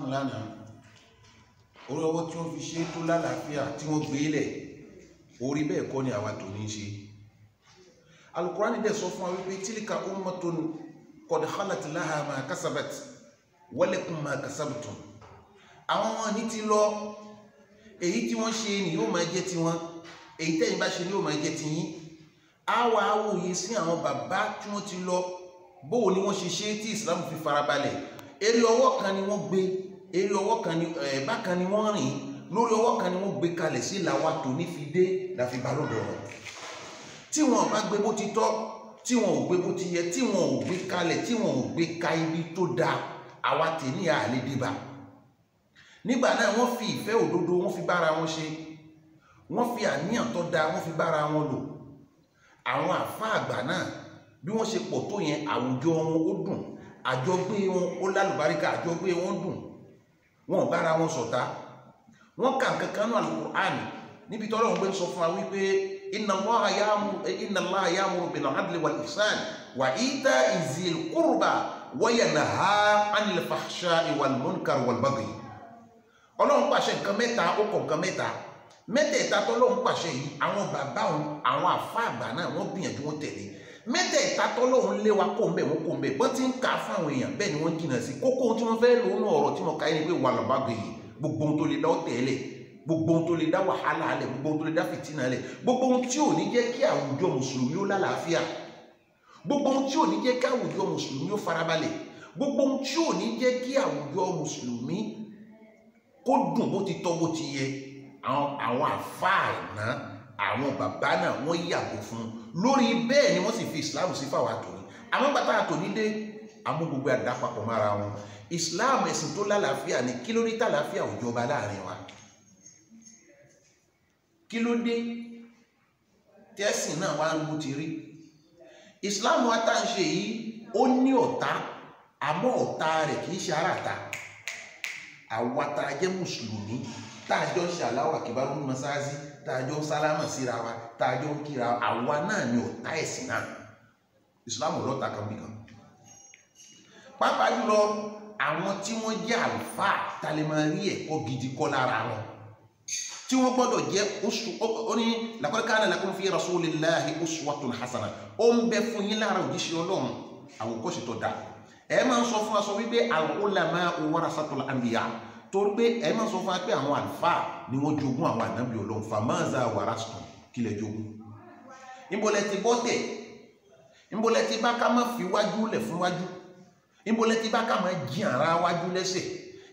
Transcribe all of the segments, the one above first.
Islam lánàá orí ọwọ́ tí wọ́n fi ṣe tó lálàáfíà tí wọ́n gbé lẹ̀ orí bẹ́ẹ̀ kọ́ ni àwa tò ní ṣe. Al-Qur'ani dẹ̀ sọ fún wa wípé tilka ummatun qad khalat laha ma kasabat wa lakum ma kasabtum. àwọn wọn ní ti lọ, èyí tí wọ́n ṣe ni yóò máa jẹ́ tiwọn, èyí tẹ́yin bá ṣe ni yóò máa jẹ́ tiyín. àwa awòye sí àwọn bàbá tí wọ́n ti lọ, bóò ni wọ́n ṣe ṣe tí Islam fi farabalẹ̀. eré ọwọ́ kan ni wọ́n gbé, eré ọwọ́ kan ni bákan ni wọ́n rìn, lórí ọwọ́ kan ni wọ́n gbé kalẹ̀ sí làwa tò ní fi dé láfi bá lọ́dọ̀ wọn. tí wọn bá gbé bó ti tọ́, tí wọn ò gbé bó ti yẹ, tí wọn ò gbé kalẹ̀, tí wọn ò gbé ka ibi tó dáa, àwa tè ní àlè dìbà. nígbà náà wọ́n fi ìfẹ́ òdodo wọ́n fi bára wọn ṣe, wọ́n fi àníyàn tó dáa wọ́n fi bára wọn lò. àwọn àfáà àgbà náà bí wọ́n ṣe pọ̀ tó yẹn, àwùjọ wọn ó dùn, àjọgbé wọn ó lálùbáríkà, àjọgbé wọn dùn, wọn ò bára wọn ṣọ̀tá. wọ́n kà kankan náà Al-Qur'ani níbi tọ́lọ́run gbé ń sọ fún wa wípé inna Allaha ya'muru bil 'adli wal ihsan wa ita'i zil qurba wa yanha 'anil fahsha'i wal munkar wal baghi. ọlọ́run pàṣẹ nǹkan mẹ́ta, ó kọ̀ nǹkan mẹ́ta. mẹ́tẹ̀ẹ̀ta tọ́lọ́run pàṣẹ yìí, àwọn bàbá wọn, àwọn àfáà àgbà náà wọ́n gbìyànjú wọn tẹ̀lé. mẹ́tẹ̀ẹ̀ta tọ́lọ́run lé wa kó ń bẹ̀ wọ́n kó ń bẹ̀, bọ́n ti ń kà á fáwọn èèyàn bẹ́ẹ̀ ni wọ́n jìnnà sí. kókó ohun tí wọ́n fẹ́ lò ó ọ̀rọ̀ tí mo ka ẹni pé wà lọ́ba gbèyè, gbogbo ohun tó lè dá ọ̀tẹ̀ẹ̀lẹ̀, gbogbo ohun tó lè dá wàhálà alẹ̀, gbogbo ohun tó lè dá fìtínà alẹ̀, gbogbo ohun tí ò ní jẹ́ kí àwùjọ mùsùlùmí ó lálàáfíà, gbogbo ohun tí ò ní jẹ́ kí àwùjọ mùsùlùmí ó farabalẹ̀, gbogbo ohun tí ò ní jẹ́ kí àwùjọ mùsùlùmí kó dùn bó ti tọ́ bó ti yẹ. àwọn àfáà náà, àwọn bàbá náà wọ́n yàgò fún un. lórí bẹ́ẹ̀ ni wọ́n sì fi Islam sí fáwọn àtòní. àmọ́ bàtà àtòní dé àmú gbogbo àdápapọ̀ mára wọn. Islam ẹ̀sìn tó lálàáfíà ni. kí ló dé tàlàáfíà ò jọba láàrin wa? kí ló dé tẹ́sìn náà wá ń bú ti rí? Islam wa tá ń ṣe yìí ó ní ọ̀tá, àmọ́ ọ̀tá rẹ̀ kì í ṣe aráàta. àwa tá a jẹ́ mùsùlùmí, tá a jọ ń ṣe Allahu Akbar ní mọ́sáàsì, tá a jọ ń sálámà síra wa, tá a jọ ń kíra, àwa náà ni ọ̀tá ẹ̀sìn náà. Islam lọ́ta kan bí kan. pàápàá jùlọ àwọn tí wọ́n jẹ́ àlùfáà tá lè máa rí ẹ̀kọ́ gidi kọ́ lára wọn, tí wọ́n gbọ́dọ̀ jẹ́ ó ní laqad kana lakum fi rasulillahi uswatun hasana. ó ń bẹ fún yín lára òjíṣẹ́ Ọlọ́run àwòkọ́ṣe tó dáa. ẹ máa ń sọ fún wa sọ wípé al-ulama warasatul anbiya, torí pé ẹ máa ń sọ fún wa pé àwọn àlùfáà ni wọ́n jogún àwọn ànábì Ọlọ́run. famaza warastum, kílẹ̀ jogún. ìbọ̀lẹ̀ ti bọ́ tẹ̀, ìbọ̀lẹ̀ ti bá ká má fi wájú lẹ̀ fún wájú, ìbọ̀lẹ̀ ti bá ká má jí ara wájú lẹ́sẹ̀,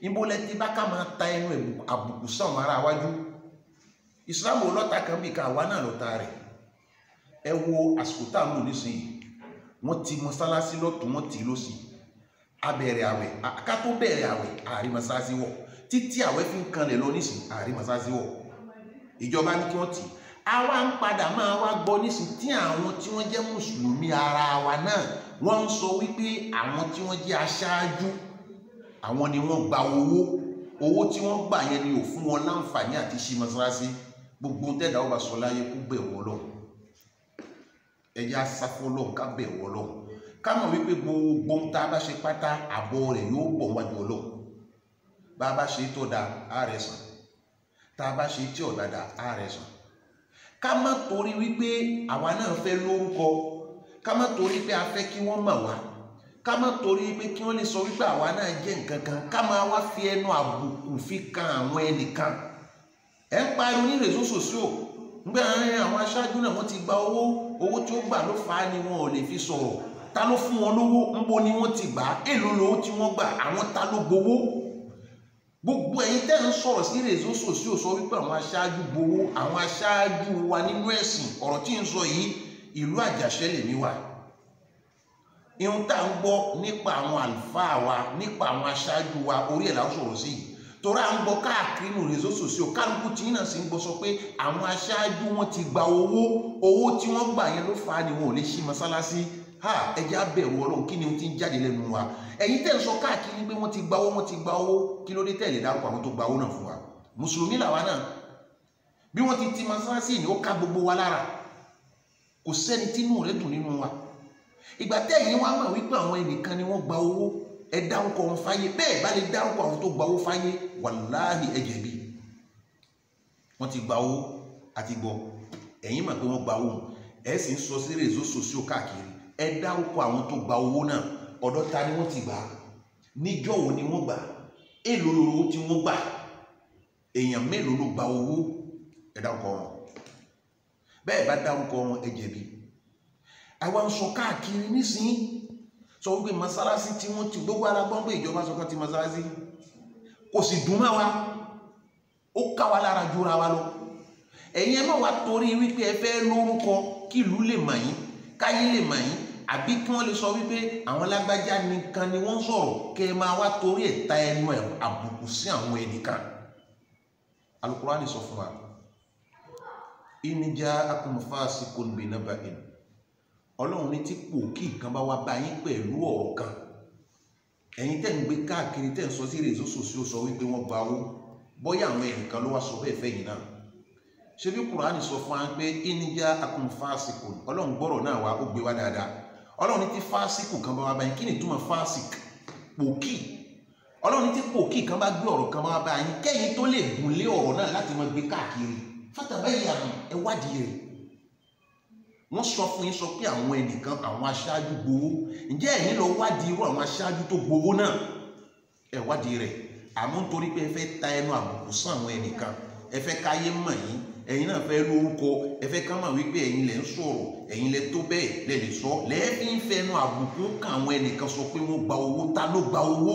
ìbọ̀lẹ̀ ti bá ká má ta ẹnu àbùkù sáwọn ara wájú. Islam lọ́ta kan bí ká àwa náà lọ́ta rẹ̀. ẹ wo àsìkò tá à ń lò nísìnyí, wọ́n ti mọ́sálásí lọ́tún, wọ́n ti lọ́sì. abẹ̀rẹ̀ àwẹ̀, ká tó bẹ̀rẹ̀ àwẹ̀ àrí mọ́sálásí wọ̀, títí àwẹ̀ fi ń kanlẹ̀ lọ nísìn àrí mọ́sálásí wọ̀. ìjọba ní kí wọ́n tì. àwa ń padà máa wá gbọ́ nísìn tí àwọn tí wọ́n jẹ́ mùsùlùmí ara wa náà wọ́n ń sọ wípé àwọn tí wọ́n jẹ́ aṣáájú, àwọn ni wọ́n gba owó tí wọ́n gbà yẹn ni ò fún wọn láǹfààní àti ṣí mọ́sálásí. gbogbo tẹ́dà ọba sọ láyé kó bẹ̀wọ̀ Ọlọ́run, ẹjẹ́ asáfọ́ Ọlọ́run, ká bẹ̀wọ̀ Ọlọ́run, ká mọ̀ wípé gbogbo ń tá a bá ṣe pátá àbọ̀ rẹ̀ yóò bọ̀ wájú Ọlọ́run. bá a bá ṣe tó da ààrẹ sàn, tá a bá ṣe tí ọ̀dà da ààrẹ sàn. ká má torí wípé àwa náà fẹ́ lórúkọ, ká má torí pé a fẹ́ kí wọ́n mọ̀ wá, ká má torí pé kí wọ́n lè sọ wípé àwa náà jẹ́ nǹkan kan, ká máa wá fi ẹnu àbùkù fi kan àwọn ẹnìkan. ẹ ń pariwo ní réseaux sociaux nígbà àwọn aṣáájú náà wọ́n ti gba owó tí ó gbà ló fà á ni wọn ò lè fi sọ̀rọ̀. ta ló fún wọn lówó? ńbo ni wọ́n ti gbà á? èlò lówó tí wọ́n gbà? àwọn ta ló gbowó? gbogbo ẹ̀yin tẹ́ ń sọ̀rọ̀ sí réseaux sociaux sọ wípé àwọn aṣáájú gbowó. àwọn aṣáájú wa nínú ẹ̀sìn, ọ̀rọ̀ tí ń sọ yìí ìlú Àjàṣẹ́ lèmi wà. ihun tá ń gbọ́ nípa àwọn àlùfáà wa, nípa àwọn aṣáájú wa, orí ẹ̀ là ń sọ̀rọ̀ sí yìí. torí à ń gbọ́ káàkiri nínú réseaux sociaux, kálukú tí náà sì ń gbọ́ sọ pé àwọn aṣáájú wọn ti gba owó tí wọ́n gbà yẹn ló fà á ni wọn ò lè ṣí mọ́sálásí. ẹjẹ́ abẹ̀rù Ọlọ́run, kí ni ohun tí ń jáde lẹ́nu wa? ẹ̀yin tẹ́ ń sọ káàkiri pé wọ́n ti gba owó, kí ló dé tẹ̀lé dárúkọ àwọn tó gba owó náà fún wa? mùsùlùmí làwa náà. bí wọ́n ti mọ́sálásí ni ó ká gbogbo wa lára, kò sẹ́ni tí inú rẹ̀ dùn nínú wa. ìgbà tẹ́yìn wá mọ̀ wípé àwọn ẹnìkan ni wọ́n gba owó, ẹ dárúkọ wọn fáyé, bẹ́ẹ̀ bá lè dárúkọ àwọn tó gba owó fáyé wàláhì ẹ jẹ̀bi. Wọ́n ti gba owó àti gbọ́, ẹ̀yin mọ̀ pé wọ́n gba owó, ẹ sì ń sọ sí réseaux sociaux káàkiri. Ẹ dárúkọ àwọn tó gba owó náà, ọ̀dọ̀ ta ni wọ́n ti gbà, níjọ́ wo ni wọ́n gbà, èlò lówó tí wọ́n gbà, èèyàn mélòó ló gba owó, ẹ dárúkọ wọn. Bẹ́ẹ̀ bá dárúkọ wọn ẹ jẹ̀bi. Àwa ń sọ káàkiri nísìnyí sọ wípé mọ́sálásí tí wọ́n ti gbogbo ara gbọ́n pé ìjọba sọ kan ti mọ́sálásí kò sì dùn mọ́ wa, ó ká wa lára jura wa lọ. Ẹ̀yin ẹ má wá torí wípé ẹ fẹ́ lórúkọ kí ìlú lè mọ̀ yín, káyé lè mọ̀ yín, àbí kí wọ́n lè sọ wípé àwọn lágbájá nìkan ni wọ́n sọ̀rọ̀, kẹ́ ẹ máa wá torí ẹ̀ ta ẹnu ẹ̀ àbùkù sí àwọn ẹnìkan. Al-Qur'ani sọ fún wa, in ja'akum fasiqun binaba'in. Ọlọ́run ní tí pòkì kan bá wá bá yín pẹ̀lú ọ̀rọ̀ kan, ẹ̀yin tẹ́ ń gbé káàkiri tẹ́ ń sọ sí réseaux sociaux sọ wípé wọ́n gba owó, bóyá àwọn ẹnìkan ló wá sọ bẹ́ẹ̀ fẹ́yìn náà. Ṣé bí Kùránì sọ fún wa pé in ja'akum fasiqun, Ọlọ́run gbọ́rọ̀ náà wá ó gbé wá dáadáa. Ọlọ́run ní tí fásíkù kan bá wá bá yín, kí ni ìtumọ̀ fásík? Pòkì. Ọlọ́run ní tí pòkì kan bá gbé ọ̀rọ̀ kan bá wá bá yín, kẹ́yìn tó lè gùn lé ọ̀rọ̀ náà láti máa gbé káàkiri, fatabayyanu, ẹ wádìí rẹ̀. Wọ́n sọ fún yín sọ pé àwọn ẹnìkan, àwọn aṣáájú gbowó. Ǹjẹ́ ẹ̀yin lọ wádìí irú àwọn aṣáájú tó gbowó náà? Ẹ wádìí rẹ̀. Àmọ́ nítorí pé ẹ fẹ́ ta ẹnu àbùkù sí àwọn ẹnìkan, ẹ fẹ́ káyé mọ̀ yín, ẹ̀yin náà fẹ́ lórúkọ, ẹ fẹ́ ká mọ̀ wípé ẹ̀yin lẹ ń sọ̀rọ̀, ẹ̀yin lẹ tó bẹ́ẹ̀ lẹ lè sọ, lẹ́ẹ̀fí ń fẹnu àbùkù kan àwọn ẹnìkan sọ pé wọ́n gba owó. Ta ló gba owó?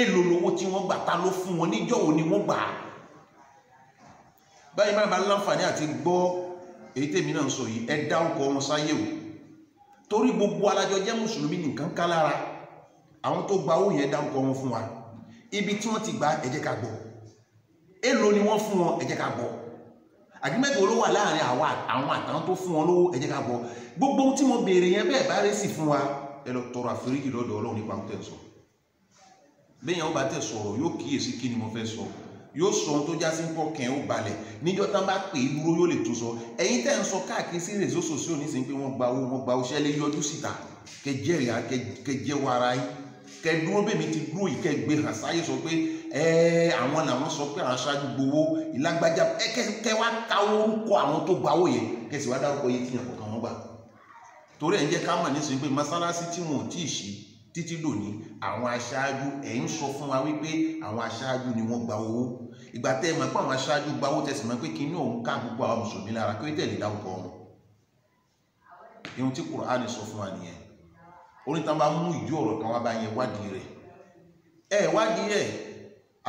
Èlò lówó tí wọ́n gbà, ta ló fún wọn, níjọ́ wo ni wọ́n gbà? Báyìí má bàa láǹfààní àti gbọ́ èyí tèmi náà ń sọ yìí, ẹ dárúkọ wọn sáyé o, torí gbogbo alájọ jẹ́ mùsùlùmí nìkan ká lára. Àwọn tó gba owó yẹn dárúkọ wọn fún wa, ibi tí wọ́n ti gbà ẹ jẹ́ ká gbọ́, èlò ni wọ́n fún wọn ẹ jẹ́ ká gbọ́, àgbẹ̀mẹ́gbẹ̀ ló wà láàrin àwọn àtàwọn tó fún wọn lówó ẹ jẹ́ ká gbọ́. Gbogbo tí mo béèrè yẹn bẹ́ẹ̀ bá rẹ́ sì fún wa, ẹ lọ tọrọ àforíjì lọ́dọ̀ Ọlọ́run nípa ohun tẹ́ sọ. Bẹ́ẹ̀ yẹn ó bá tẹ̀ sọ̀rọ̀ yóò kíyèsí kí ni mo fẹ́ sọ, yóò sọ ohun tó já sí pọ̀ kẹ́ ó balẹ̀, níjọ́ tán bá pè é dúró yóò lè tó sọ. Ẹ̀yin tẹ́ ń sọ káàkiri sí réseaux sociaux nísìnyí pé wọ́n gba owó, wọ́n gba oṣẹ́ lé yọjú síta, kẹ jẹ́rìí kẹ jẹ́wọ́ ara yín, kẹ dúró bẹ́ẹ̀ mi ti dúró yìí, kẹ gbé hàn sáyé sọ pé àwọn làwọn sọ pé àwọn aṣáájú gbowó ìlágbájá, kẹ wá ka orúkọ àwọn tó gba owó yẹn, kẹ sì wá dárúkọ yìí tí yàn kọ̀ọ̀kan wọn gbà. Torí ẹ̀ ń jẹ́ ká mọ̀ nísìnyí pé mọ́sálásí tí wọn ò tí ì ṣí títí dòní, àwọn aṣáájú ẹ̀ ń sọ fún wa wípé àwọn aṣáájú ni wọ́n gba owó. Ìgbà tẹ́ ẹ mọ̀ pé àwọn aṣáájú gba owó, tẹ̀sí mọ̀ pé kí ní òun ká gbogbo àwọn mùsùlùmí lára, kí ó tẹ̀lé dárúkọ wọn. Ihun tí Kùránì sọ fún wa nìyẹn. Oníta bá mú ìdí ọ̀rọ̀ kan wá bá yẹn wádìí rẹ̀, ẹ wádìí ẹ̀.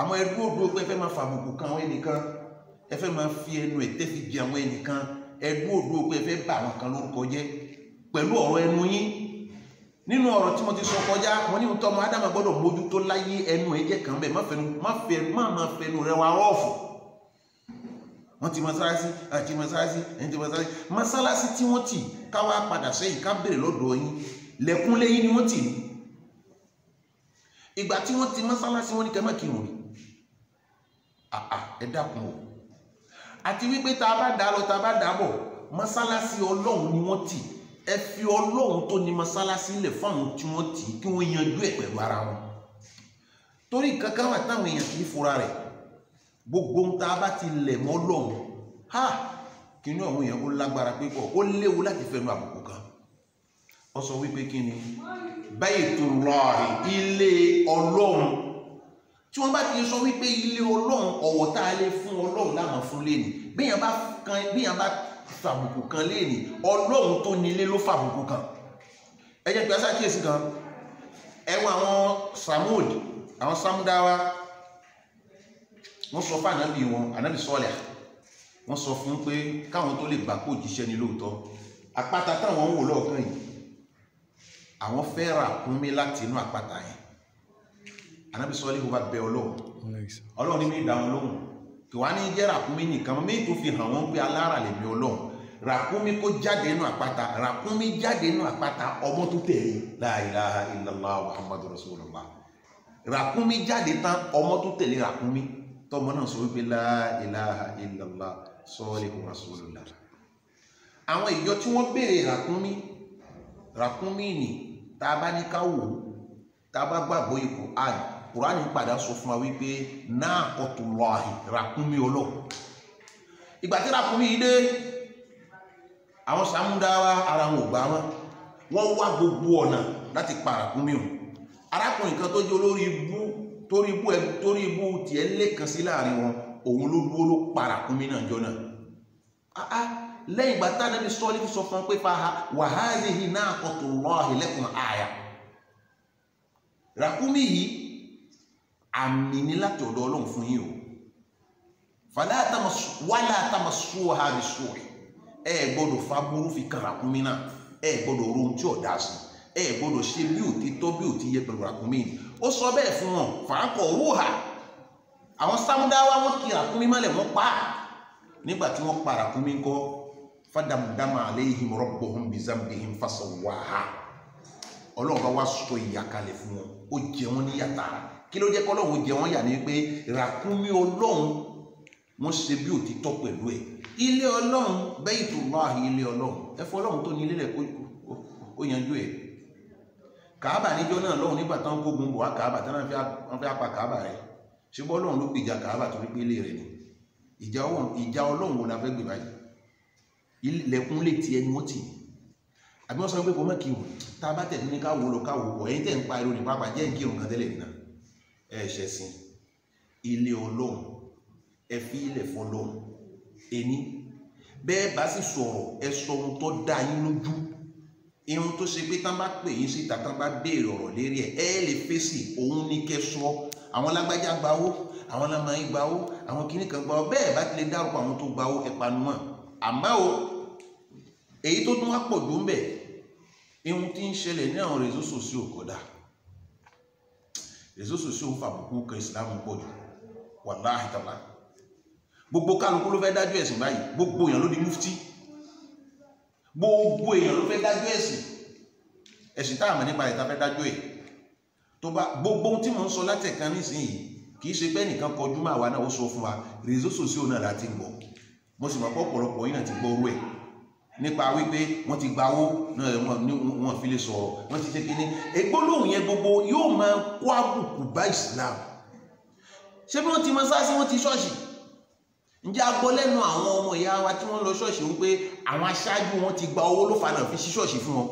Àwọn ẹdú òdúró pé ẹ fẹ́ máa fàbùkù kan àwọn ẹnìkan, ẹ fẹ́ máa fi ẹnu ẹ̀tẹ́ fi jẹ àwọn ẹnìkan, ẹdú òdúró pé ẹ fẹ́ bà àwọn kan lórúkọ jẹ́ pẹ̀lú ọ̀rọ̀ ẹnu yín. Nínú ọ̀rọ̀ tí mo ti sọ kọjá, wọ́n ní tọ́mọ Ádámà gbọ́dọ̀ mójútó láyé ẹnu ẹ̀jẹ̀ kan bẹ́ẹ̀, má fẹnu rẹ wa rọ́ọ̀fù. Wọ́n ti mọ́sálásí àti mọ́sálásí ẹni ti mọ́sálásí, mọ́sálásí tí wọ́n tì káwá padà sẹ́yìn ká bèrè lọ́dọ̀ yín, lẹ́kún lẹ́yìn ni wọ́n tì ní. Ìgbà tí wọ́n ti mọ́sálásí wọ́n ní kẹ́ má kírun rí. Ẹ dákun o. Àti wípé tá a bá dá lọ tá a bá dá bọ̀, mọ́sálásí Ọlọ́run ni wọ́n tì. Ẹ fi Ọlọ́run tó ní mọ́sálásí lẹ̀ fún àwọn tí wọ́n tì kí wọ́n yanjú ẹ̀ pẹ̀lú ara wọn. Torí kankan wà táwọn èèyàn kì í fura rẹ̀. Gbogbo ń tá a bá ti lẹ̀ mọ́ Ọlọ́run, kí ní àwọn èèyàn ó lágbára pípọ̀, ó léwu láti fẹnu àbùkù kan. Ó sọ wípé kí ni Baytullahi, ilé Ọlọ́run. Tí wọ́n bá ti sọ wípé ilé Ọlọ́run, ọ̀wọ̀ tá a lè fún Ọlọ́run láwọn fún léni. Bí yàn bá fàbùkù kan léni, Ọlọ́run tó nílé ló fàbùkù kan. Ẹ jẹ́ pé aṣá kíyèsí kan, ẹwọ àwọn Samud, àwọn Samudawa, wọ́n sọ fún ànábì wọn, ànábì Sọ́lẹ̀, wọ́n sọ fún pé káwọn tó lè gbà kó jíṣẹ́ ní lóòótọ́. Àpáta táwọn ń wò lọ́ọ̀kan yìí, àwọn fẹ́ ràkúnmí láti inú àpáta yẹn. Ànábì Sọ́lẹ̀ wọ́n bá bẹ Ọlọ́run ní mí dá wọn lóhùn, kí wá ní jẹ́ ràkúnmí nìkan, mí tó fi hàn wọ́n pé alára lè bí Ọlọ́run. Ràkúnmí kó jáde inú àpáta, ràkúnmí jáde inú àpáta, ọmọ tó tẹ̀lé, la ilaha illallah Muhammadu Rasulullah. Ràkúnmí jáde tán, ọmọ tó tẹ̀lé ràkúnmí, tọmọ náà sọ wípé la ilaha illallah Sọ́lẹ̀ Rasulullah. Àwọn ìjọ tí wọ́n béèrè ràkúnmí ni tá a bá ní ká wò, tá bá gbàgbọ́ Kùránì padà sọ fún wa wípé naqatullahi ràkúnmí Ọlọ́run. Ìgbà tí ràkúnmí yìí dé, àwọn Sàmúdáwá ara wọn ò gbà wọ́n wá gbogbo ọ̀nà láti pa ràkúnmí o. Arákùnrin kan tó jẹ́ olórí ibú torí ibú tiẹ̀ lẹ́kan sí láàrin wọn, òun ló dúró ló pa ràkúnmí náà jọ náà. Lẹ́yìn ìgbà tá Ànábì sọ fún pé wa hadhihi naqatullahi lakum aya. Ràkúnmí yìí àmì ní láti ọ̀dọ̀ Ọlọ́run fún yín o. Wala tamassuha bisu'i. Ẹ gbọ́dọ̀ fa burú fi kan ràkúnmí náà, ẹ gbọ́dọ̀ rohun tí ọ̀dá sí, ẹ gbọ́dọ̀ ṣe bí ò ti tọ́ bí ò ti yẹ pẹ̀lú ràkúnmí. Ó sọ bẹ́ẹ̀ fún wọn, fa'aqaruha. Àwọn Sàmúdáwá wọn kì ràkúnmí mọ́lẹ̀ wọ́n pa. Nígbà tí wọ́n pa ràkúnmí ńkọ́, fadamdama alayhim rabbuhum bizambihim fasawwaha. Ọlọ́run bá wá sọ ìyà kalẹ̀ fún wọn, ó jẹ wọ́n ní yàtà. Kí ló jẹ́ k'Ọlọ́run ó jẹ wọ́n yà ní pé ràkúnmí Ọlọ́run wọ́n ṣe bí ò ti tọ́ pẹ̀lú ẹ̀. Ilé Ọlọ́run, Baytullahi, ilé Ọlọ́run, ẹfọ́ Ọlọ́run tó ní ilé rẹ̀ ó yanjú ẹ̀. Kàábà níjọ́ náà lọ́run nígbà tán kógun bọ̀ wá Kàábà tán wọ́n fẹ́ apá Kàábà rẹ̀. Ṣùgbọ́n Ọlọ́run ló gbèjà Kàábà torí pé ilé rẹ̀ ni. Ìjà Ọlọ́run wo la fẹ́ gbé báyìí? Ilẹ̀kùn lè ti ẹni wọ́n tì. Àbí wọ́n sọ pé kò mọ́ kí wọ́n tá a bá tẹ̀ ní ká wo lọ ká wo bọ̀ ẹ̀yin tẹ̀ ń pa irun ní pápá jẹ́ ń kírun kan tẹ́lẹ̀ nínú ẹ̀ṣẹ̀ sí ilé Ọlọ́run ẹ fi ilẹ̀ fọlọ́run ẹni bẹ́ẹ̀ bá sì sọ̀rọ̀ ẹ sọ ohun tó dá yín lójú ihun tó ṣe pé tán bá pè yín síta tán bá béèrè ọ̀rọ̀ lérí ẹ lè fèsì òun ní kẹ́ sọ àwọn lágbájá gbawó àwọn lámàáyín gbawó àwọn kìnnì kan gbawó bẹ́ẹ̀ bá ti lè dárúkọ àwọn tó gbawó ẹ panumọ́ àmọ́ o èyí tó tún wá pọ̀ jù ń bẹ̀ ihun tí ń ṣẹlẹ̀ ní àwọn réseaux sociaux kódà réseaux sociaux ń fàbùkù kan ìsìlámù pọ̀ jù wàláhì tàbá gbogbo kálukú ló fẹ́ dájú ẹ̀sìn báyìí gbogbo èèyàn ló di mufti gbogbo èèyàn ló fẹ́ dájú ẹ̀sìn tá àmọ́ nípa ìta fẹ́ dájú ẹ̀ tó bá gbogbo ohun tí mò ń sọ látẹ̀kan nísìnyí kì í ṣe pé nìkan kọjú máa wà náà ó sọ fún wa réseaux sociaux náà láti gbọ́ mo sì mọ̀ pé ọ̀pọ̀lọpọ̀ yìí náà ti gbọ́ orú ẹ̀ nípa wípé wọ́n ti gbawó náà wọ́n fi lè sọ̀rọ̀ wọ́n ti ṣe kíní ègbólóhùn yẹn gbogbo yóò máa kó àbùkù bá Islam ṣé bí wọ́n ti mọ́sáàsì wọ́n ti ṣọ́ọ̀ṣì ǹjẹ́ a gbọ́ lẹ́nu àwọn ọmọ ìyá wa tí wọ́n lọ ṣọ́ọ̀ṣì wípé àwọn aṣáájú wọn ti gba owó ló fa náà fi ṣí ṣọ́ọ̀ṣì fún wọn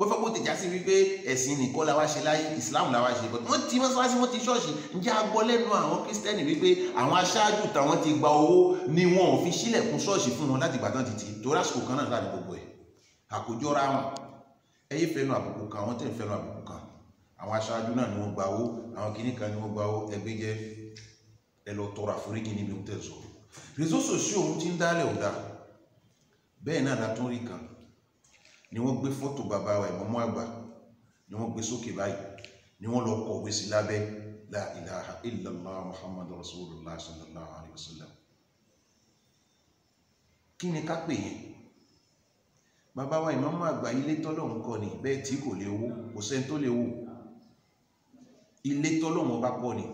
bó fẹ́ kó tẹ̀já sí wípé ẹ̀sìn nìkan la wá ṣe láyé Islam la wá ṣe but wọ́n ti mọ́sáàsì wọ́n ti ṣọ́ọ̀ṣì ǹjẹ́ a gbọ́ lẹ́nu àwọn kírísítẹ́nì wípé àwọn aṣáájú táwọn ti gba owó ni wọn ò fi sílẹ̀kùn ṣọ́ọ̀ṣì fún wọn láti gbà tán títí tó lásìkò kan náà láti gbogbo ẹ̀ àkójọra wọn ẹyẹ fẹnu àbùkù kan àwọn tẹ̀ ń fẹnu àbùkù kan àwọn aṣáájú náà ni wọ́n gba owó àwọn kìnnì kan ni wọ́n gba owó ẹgbẹ́ jẹ́ ẹ lọ tọrọ àforíjì níbi ohun tẹ̀ sọ réseaux sociaux ohun tí ń dálẹ̀ ò dá bẹ́ẹ̀ náà látún rí kan ni wọ́n gbé fọ́tò bàbá wa ìmọ̀mú àgbà ni wọ́n gbé sókè báyìí ni wọ́n lọ kọ̀wé sí lábẹ́ la ilaha illallah muhammadu rasulullah sallallahu alaihi wasallam kí ni ká pè yẹn bàbá wa ìmọ̀mú àgbà ilé tọ́lọ́hun kọ́ ni bẹ́ẹ̀ tí kò lè wó kò sẹ́ni tó lè wó ilé tọ́lọ́hun bá kọ́ ni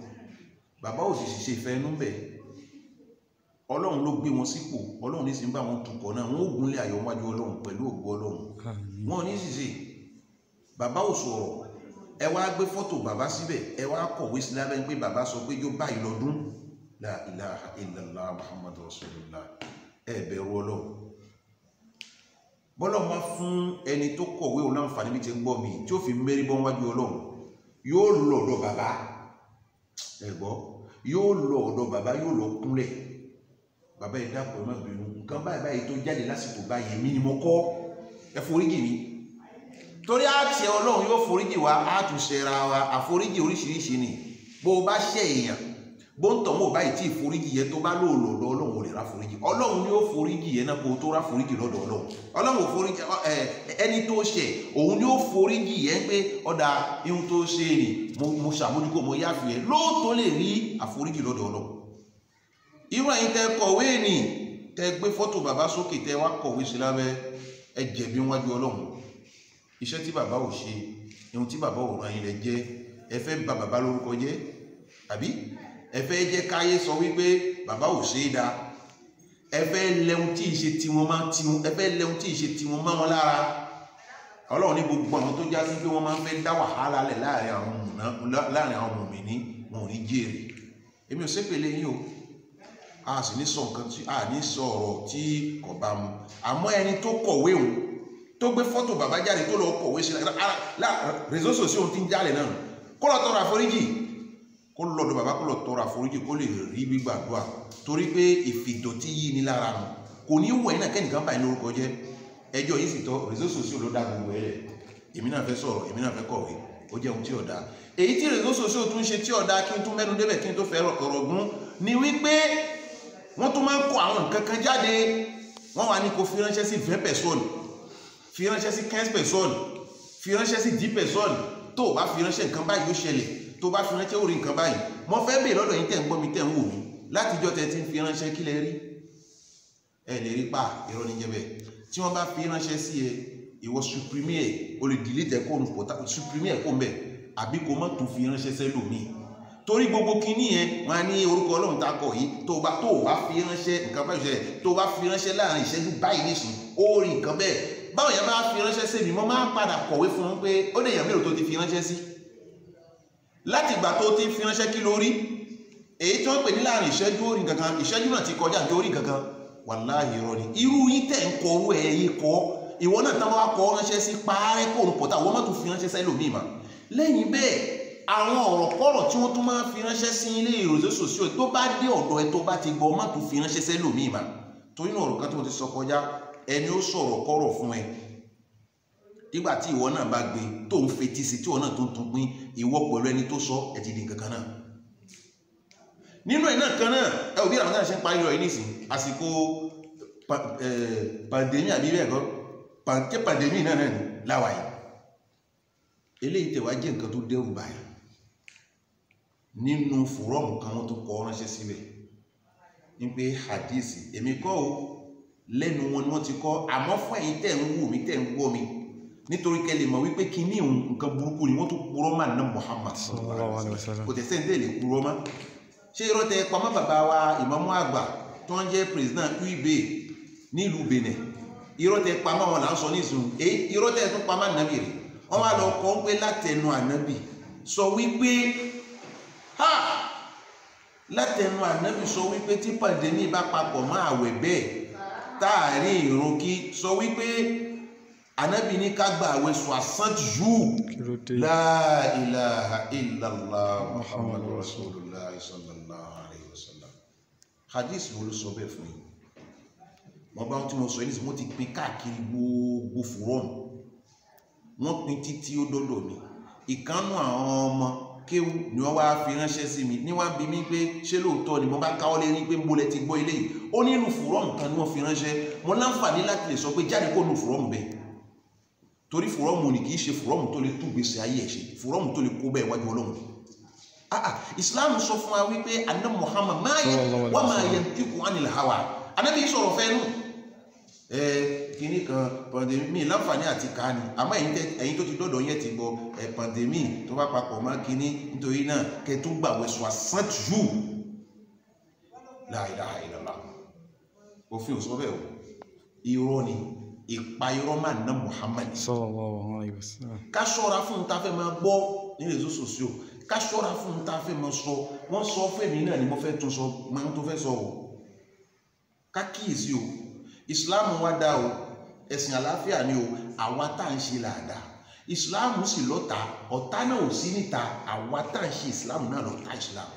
bàbá ò sì ṣe ìfẹ́ inú bẹ́ẹ̀ ọlọ́run ló gbé wọn sípò ọlọ́run ní sí ń bá wọn tukọ̀ náà wọn ó gúnlé ayọ̀ wájú ọlọ́run pẹ̀lú ògo ọlọ́run wọn ní ṣìṣe bàbá ò sọ̀rọ̀ ẹ wá gbé fọ́tò bàbá síbẹ̀ ẹ wá kọ̀wé sí lábẹ́ pé bàbá sọ pé yóò báyìí lọ́dún la ilaha illallah muhammadu rasulullah ẹ bẹ̀rù ọlọ́run bọ́lọ̀ máa fún ẹni tó kọ̀wé òun láǹfààní bí ti ń gbọ́ mi tí ó fi mérí bọ́ wájú ọlọ́run yóò lọ ọ̀dọ̀ bàbá ẹ̀gbọ́ yóò lọ ọ̀dọ̀ bàbá yóò lọ kúnlẹ̀ bàbá yìí dápọ̀ ẹ̀mọ́ ìbínú nǹkan báyìí tó jáde lásìkò báyìí mi ni mo kọ́ ẹ foríjì mi torí àti ọlọ́run yóò foríjì wa á tún ṣẹra wa àforíjì oríṣiríṣi ni bó o bá ṣẹ̀ èèyàn bó ń tọ̀mọ́ báyìí tí ìforíjì yẹn tó bá lò lọ́dọ̀ ọlọ́run ò lè ra foríjì ọlọ́run ni ó foríjì yẹn náà kó tó ra foríjì lọ́dọ̀ ọlọ́run ò foríjì ẹni tó ṣẹ̀ òun ni ó foríjì yẹn pé ọ̀dà ihun tó ṣe ni mo ṣàmójúkò mo yáfi ẹ lóòótọ́ lè rí àforíjì lọ́dọ̀ ọlọ́run irú ẹ̀yin tẹ́ kọ̀wé ni tẹ́ gbé fọ́tò bàbá sókè tẹ́ wá kọ̀wé sí lábẹ́ ẹ jẹ̀bi wájú ọlọ́run iṣẹ́ tí bàbá ò ṣe ihun tí bàbá ò ràn yín lẹ jẹ́ ẹ fẹ́ bà bàbá lórúkọ jẹ́ àbí ẹ fẹ́ jẹ́ káyé sọ wípé bàbá ò ṣe é dáa ẹ fẹ́ lẹ́hun tí ìṣe tiwọn máa ẹ fẹ́ lẹ́hun tí ìṣe tiwọn máa wọn lára Ọlọ́run ní gbogbo àwọn tó já sí pé wọ́n máa ń fẹ́ dá wàhálà lẹ̀ láàrin àwọn mùmínì wọn ò ní jèrè. Èmi ò ṣépèlé yín o, a sì ní sọ nǹkan tí a ní sọ ọ̀rọ̀ tí kò bá mu. Àmọ́ ẹni tó kọ̀wé òun tó gbé fọ́tò bàbá jáde tó lọ kọ̀wé sí réseaux sociaux ohun tí ń jálẹ̀ náà kó lọ tọrọ àforíjì, kó lọ́dọ̀ bàbá kó lọ tọrọ àforíjì kó lè rí gbígbàdúrà, torí pé ìfìdọ̀tí yìí ní lára nù kò ní wọ̀ ẹ́ náà kẹ́nìkan báyìí lórúkọ jẹ́. Ẹjọ́ yìí sì tọ́ réseaux sociaux ló dá gbogbo ẹ̀ lẹ̀. Èmi náà fẹ́ sọ̀rọ̀, èmi náà fẹ́ kọ̀wé, ó jẹ́ ohun tí ọ̀dà. Èyí tí réseaux sociaux tún ṣe tí ọ̀dà kí n tún mẹ́nu débẹ̀ kí n tó fẹ́ ọ̀rọ̀ gún ni wípé wọ́n tún máa ń kó àwọn nǹkan kan jáde. Wọ́n wá ní kó fi ránṣẹ́ sí 20 personnes, fi ránṣẹ́ sí 15 personnes, fi ránṣẹ́ sí 10 personnes. Tó o bá fi ránṣẹ́ nǹkan báyìí yóò ṣẹlẹ̀, tó o bá fi ránṣẹ́ ó rí nǹkan báyìí. Mo fẹ́ bèèrè lọ́dọ̀ yín tẹ̀ ń gbọ́ mi tẹ̀ ń wò mí látijọ́ tẹ́ ti ń fi ránṣẹ́ kí lẹ rí? Ẹ lè rí pa irọ́ ní jẹ́ bẹ́ẹ̀. Tí wọ́n bá fi ránṣẹ́ sí ẹ, ìwọ supprimer ẹ̀, o lè delete ẹ̀ kó nu pọ̀tà, supprimer ẹ̀ kó ń bẹ̀, àbí kó má tún fi ránṣẹ́ sẹ́lòmíì. Torí gbogbo kinní yẹn wọ́n á ní orúkọ Ọlọ́run tá a kọ yìí, tó o bá fi ránṣẹ́ nǹkan báyìí ṣẹlẹ̀, tó o bá fi ránṣẹ́ láàrin ìṣẹ́jú báyìí nìsín ó rí nǹkan bẹ́ẹ̀. Báwo yẹn bá fi ránṣẹ́ sí mi, mo máa padà kọ̀wé fún wọn pé ó lè yàn mélòó tó ti fi ránṣẹ́ sí. Láti ìgbà tó ti fi ránṣẹ́ kí lórí, èyí tí wọ́n pè ní láàrin ìṣẹ́jú ó rí kankan, ìṣẹ́jú náà ti kọjá àti orí kankan. Wàláhì irọ́ ni. Irú yín tẹ̀ ń kọ orú ẹ̀ yé kọ́, ìwọ náà tán wá kọ ránṣẹ́ sí parẹ́ kó òun pọ̀tà, wọ́n má tún fi ránṣẹ́ sẹ́lòmíì mà. Lẹ́yìn bẹ́ẹ̀, àwọn ọ̀rọ̀ kọ́rọ̀ tí wọ́n tún máa fi ránṣẹ́ sí ilé réseaux sociaux tó bá dé ọ̀dọ̀ ẹ tó bá ti gbọ́ má tún fi ránṣẹ́ sẹ́lòmíì mà. Torí náà ọ̀rọ̀ kan tí mo ti sọ kọjá, ẹni ó sọ̀rọ̀ kọ́rọ̀ fún ẹ nígbà tí ìwọ náà bá gbé tó ń fetí sí tí ìwọ náà tó ń tún pín, ìwọ pẹ̀lú ẹni tó sọ ẹ ti di nǹkan kan náà. Nínú ẹ̀ náà kan náà, ẹ ò bí àwọn náà ṣe ń parí lọ yìí nísìnyí, àsìkò pandémie àbí bẹ́ẹ̀ kọ́ pandémie náà ní láwa yìí. Eléyìí tẹ̀wá jẹ́ nǹkan tó dẹ́rù báyìí. Nínú fòrọ́ọ̀mù kan wọ́n tó kọ ránṣẹ́ síbẹ̀ ní pé hadisi èmi kọ́ o, lẹ́nu wọn ni wọ́n ti kọ́, àmọ́ fún ẹ̀yin tẹ̀ ń wò mí tẹ̀ ń gbọ́ mi nítorí kẹ́ lè mọ̀ wípé kíní nǹkan burúkú ni wọ́n tó purọ́ mà ní Muhammad sallallahu alaihi wasallam. Kò tẹ̀sẹ̀ ń tẹ̀lé purọ́ mọ́. Ṣé irọ́ tẹ pamọ́ bàbá wa ìmámù àgbà tó ń jẹ́ president UIB nílùú Benin, irọ́ tẹ pamọ́ wọn là ń sọ ní ìsún, irọ́ tẹ tún pamọ́ ànábì rẹ̀. Wọ́n wá lọ kọ́ pé látẹnu ànábì sọ wípé látẹnu ànábì sọ wípé tí pandémie bá papọ̀ mọ́ àwẹ̀ bẹ́ẹ̀ táàrí ìrun kí, sọ wípé ànábì ní ká gba àwẹ̀ 60 jours. La ilaha illallah Muhammadu Rasulullah sallallahu alayhi wa sallam. Hadith wo ló sọ bẹ́ẹ̀ fún yín? Wọ́n bá wọn tí mo sọ yìí nísìnyí, wọ́n ti pín káàkiri gbogbo fòrọ́ọ̀mù, wọ́n pín títí ó dọ́dọ̀ mi. Ìkánú àwọn ọmọ kéwú ni wọ́n wá fi ránṣẹ́ sí mi ní wọ́n bí mi pé ṣé lóòótọ́ ni mo bá káwọ́ lé ní pé mo lẹ ti gbọ́ ilé yìí. Ó ní inú fòrọ́ọ̀mù kan ni wọ́n fi ránṣẹ́, mo láǹfààní láti lè sọ pé jáde kó nu fòrọ́ọ̀mù bẹ́ẹ̀, torí fòrọ́ọ̀mù ni kì í ṣe fòrọ́ọ̀mù tó lè tú gbèsè ayé ẹ̀ ṣe, fòrọ́ọ̀mù tó lè kó bẹ́ẹ̀ wájú Ọlọ́run. Islam sọ fún wa wípé anna Muhammad wa ma yantiqu anil hawa, anábì sọ̀rọ̀ fẹ́ nù. Kìíní kan pandémie láǹfààní àti ká ní, àmọ́ ẹ̀yin tó ti dọ́dọ̀ yẹn ti gbọ́ pandémie tó bá papọ̀ mọ́ kìíní, nítorí náà kẹ́ tó gbàwẹ̀ 60 jours. La ilaha illallah. Òfin ò sọ bẹ́ẹ̀ o, irọ́ ni, ìpa irọ́ máa ná Muhammad sallallahu alaihi wasallam. Ká ṣọ́ra fún un tá a fẹ́ máa gbọ́ ní réseaux sociaux, ká ṣọ́ra fún un tá a fẹ́ máa sọ. Wọ́n sọ fẹ́mi náà ni mo fẹ́ tún sọ, máa tó fẹ́ sọ o. Ká kíyèsí o, Islam wá dá o, ẹ̀sìn àlàáfíà ni o, àwa tá à ń ṣe làdá. Islam sì lọ́ta, ọ̀tá náà ò sí níta, àwa tá à ń ṣe Islam náà lọ́ta Islam.